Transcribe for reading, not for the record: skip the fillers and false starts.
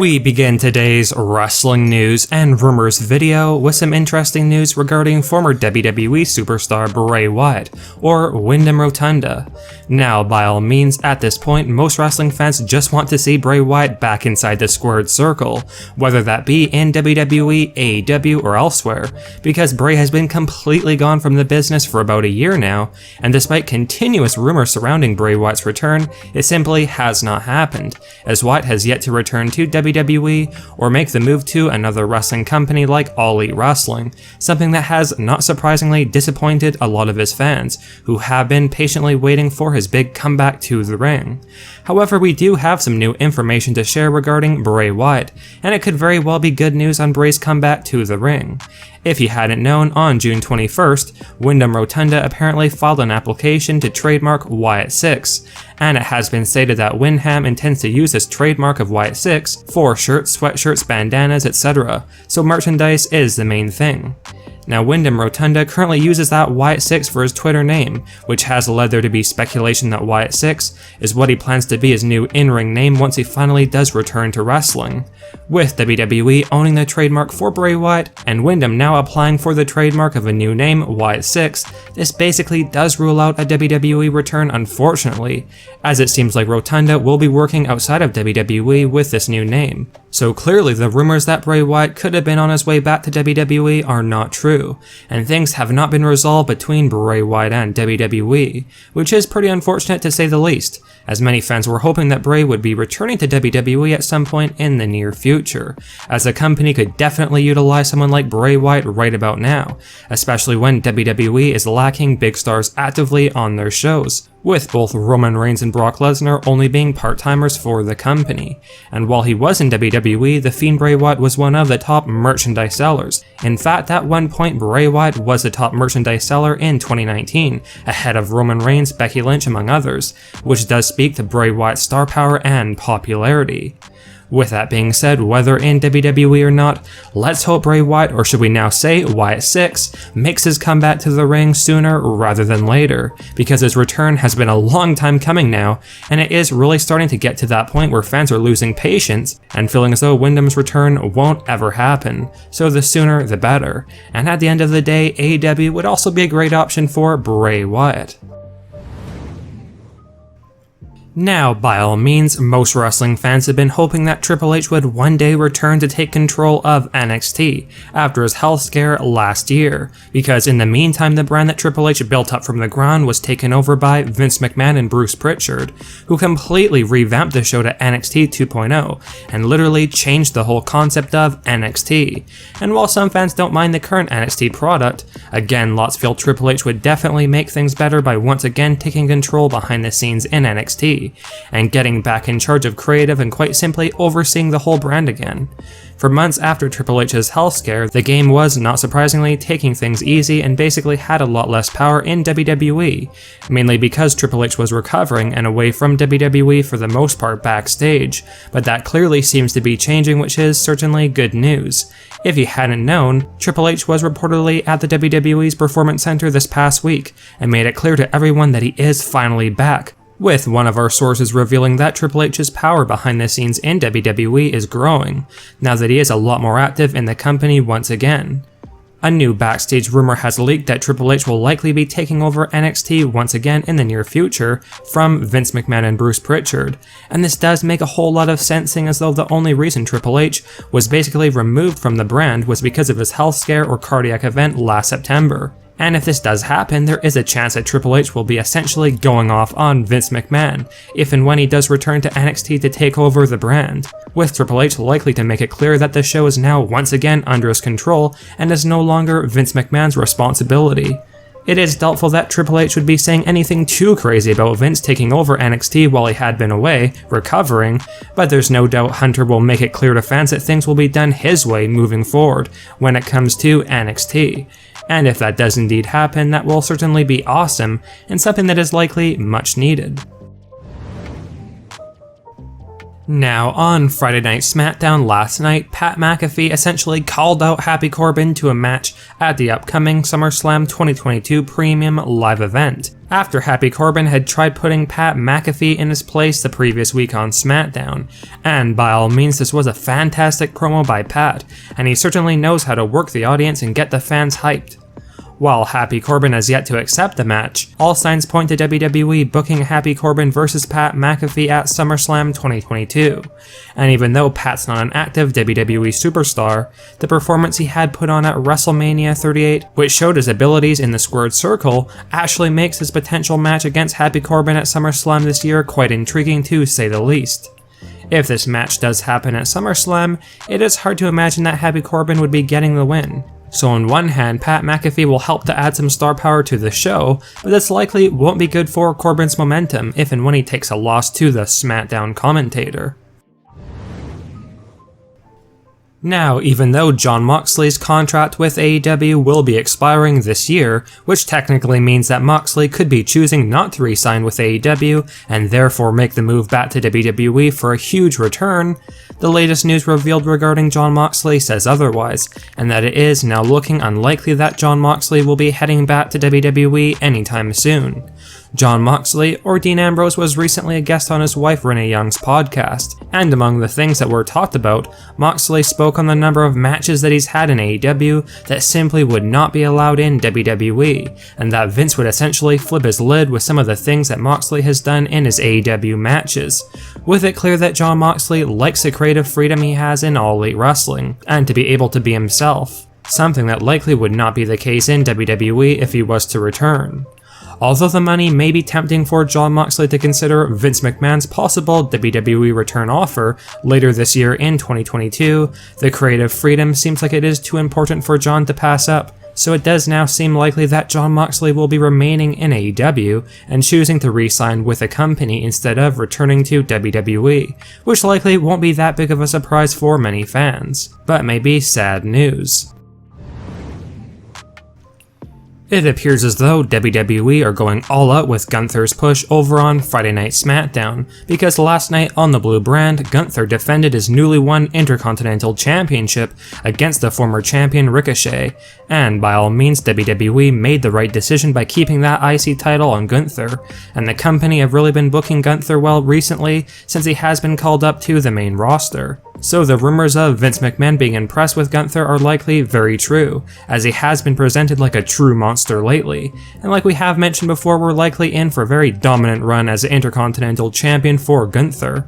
We begin today's wrestling news and rumors video with some interesting news regarding former WWE superstar Bray Wyatt, or Wyndham Rotunda. Now, by all means, at this point, most wrestling fans just want to see Bray Wyatt back inside the squared circle, whether that be in WWE, AEW, or elsewhere, because Bray has been completely gone from the business for about a year now, and despite continuous rumors surrounding Bray Wyatt's return, it simply has not happened, as Wyatt has yet to return to WWE or make the move to another wrestling company like All Elite Wrestling, something that has not surprisingly disappointed a lot of his fans, who have been patiently waiting for his big comeback to the ring. However, we do have some new information to share regarding Bray Wyatt, and it could very well be good news on Bray's comeback to the ring. If you hadn't known, on June 21st, Wyndham Rotunda apparently filed an application to trademark Wyatt 6, and it has been stated that Wyndham intends to use this trademark of Wyatt 6 for shirts, sweatshirts, bandanas, etc., so merchandise is the main thing. Now, Wyndham Rotunda currently uses that Wyatt 6 for his Twitter name, which has led there to be speculation that Wyatt 6 is what he plans to be his new in-ring name once he finally does return to wrestling. With WWE owning the trademark for Bray Wyatt, and Wyndham now applying for the trademark of a new name, Wyatt 6, this basically does rule out a WWE return, unfortunately, as it seems like Rotunda will be working outside of WWE with this new name. So clearly the rumors that Bray Wyatt could have been on his way back to WWE are not true, and things have not been resolved between Bray Wyatt and WWE, which is pretty unfortunate to say the least, as many fans were hoping that Bray would be returning to WWE at some point in the near future, as the company could definitely utilize someone like Bray Wyatt right about now, especially when WWE is lacking big stars actively on their shows, with both Roman Reigns and Brock Lesnar only being part-timers for the company. And while he was in WWE, The Fiend Bray Wyatt was one of the top merchandise sellers. In fact, at one point Bray Wyatt was the top merchandise seller in 2019, ahead of Roman Reigns, Becky Lynch, among others, which does speak to Bray Wyatt's star power and popularity. With that being said, whether in WWE or not, let's hope Bray Wyatt, or should we now say Wyatt 6, makes his comeback to the ring sooner rather than later, because his return has been a long time coming now, and it is really starting to get to that point where fans are losing patience and feeling as though Wyndham's return won't ever happen, so the sooner the better. And at the end of the day, AEW would also be a great option for Bray Wyatt. Now, by all means, most wrestling fans have been hoping that Triple H would one day return to take control of NXT after his health scare last year, because in the meantime the brand that Triple H built up from the ground was taken over by Vince McMahon and Bruce Pritchard, who completely revamped the show to NXT 2.0 and literally changed the whole concept of NXT. And while some fans don't mind the current NXT product, again, lots feel Triple H would definitely make things better by once again taking control behind the scenes in NXT, and getting back in charge of creative and quite simply overseeing the whole brand again. For months after Triple H's health scare, the game was, not surprisingly, taking things easy and basically had a lot less power in WWE, mainly because Triple H was recovering and away from WWE for the most part backstage, but that clearly seems to be changing, which is certainly good news. If you hadn't known, Triple H was reportedly at the WWE's Performance Center this past week and made it clear to everyone that he is finally back, with one of our sources revealing that Triple H's power behind the scenes in WWE is growing, now that he is a lot more active in the company once again. A new backstage rumor has leaked that Triple H will likely be taking over NXT once again in the near future from Vince McMahon and Bruce Pritchard, and this does make a whole lot of sense, seeing as though the only reason Triple H was basically removed from the brand was because of his health scare or cardiac event last September. And if this does happen, there is a chance that Triple H will be essentially going off on Vince McMahon, if and when he does return to NXT to take over the brand, with Triple H likely to make it clear that the show is now once again under his control and is no longer Vince McMahon's responsibility. It is doubtful that Triple H would be saying anything too crazy about Vince taking over NXT while he had been away, recovering, but there's no doubt Hunter will make it clear to fans that things will be done his way moving forward when it comes to NXT. And if that does indeed happen, that will certainly be awesome, and something that is likely much needed. Now, on Friday Night SmackDown last night, Pat McAfee essentially called out Happy Corbin to a match at the upcoming SummerSlam 2022 Premium Live event, after Happy Corbin had tried putting Pat McAfee in his place the previous week on SmackDown. And by all means, this was a fantastic promo by Pat, and he certainly knows how to work the audience and get the fans hyped. While Happy Corbin has yet to accept the match, all signs point to WWE booking Happy Corbin vs Pat McAfee at SummerSlam 2022. And even though Pat's not an active WWE superstar, the performance he had put on at WrestleMania 38, which showed his abilities in the squared circle, actually makes his potential match against Happy Corbin at SummerSlam this year quite intriguing to say the least. If this match does happen at SummerSlam, it is hard to imagine that Happy Corbin would be getting the win. So on one hand, Pat McAfee will help to add some star power to the show, but this likely won't be good for Corbin's momentum if and when he takes a loss to the SmackDown commentator. Now, even though Jon Moxley's contract with AEW will be expiring this year, which technically means that Moxley could be choosing not to re-sign with AEW and therefore make the move back to WWE for a huge return, the latest news revealed regarding Jon Moxley says otherwise, and that it is now looking unlikely that Jon Moxley will be heading back to WWE anytime soon. Jon Moxley, or Dean Ambrose, was recently a guest on his wife Renee Young's podcast, and among the things that were talked about, Moxley spoke on the number of matches that he's had in AEW that simply would not be allowed in WWE, and that Vince would essentially flip his lid with some of the things that Moxley has done in his AEW matches, with it clear that Jon Moxley likes the creative freedom he has in All Elite Wrestling, and to be able to be himself, something that likely would not be the case in WWE if he was to return. Although the money may be tempting for Jon Moxley to consider Vince McMahon's possible WWE return offer later this year in 2022, the creative freedom seems like it is too important for Jon to pass up, so it does now seem likely that Jon Moxley will be remaining in AEW and choosing to re-sign with a company instead of returning to WWE, which likely won't be that big of a surprise for many fans, but may be sad news. It appears as though WWE are going all out with Gunther's push over on Friday Night SmackDown, because last night on the Blue brand, Gunther defended his newly won Intercontinental Championship against the former champion Ricochet, and by all means WWE made the right decision by keeping that IC title on Gunther, and the company have really been booking Gunther well recently since he has been called up to the main roster. So the rumors of Vince McMahon being impressed with Gunther are likely very true, as he has been presented like a true monster lately, and like we have mentioned before, we're likely in for a very dominant run as an Intercontinental Champion for Gunther.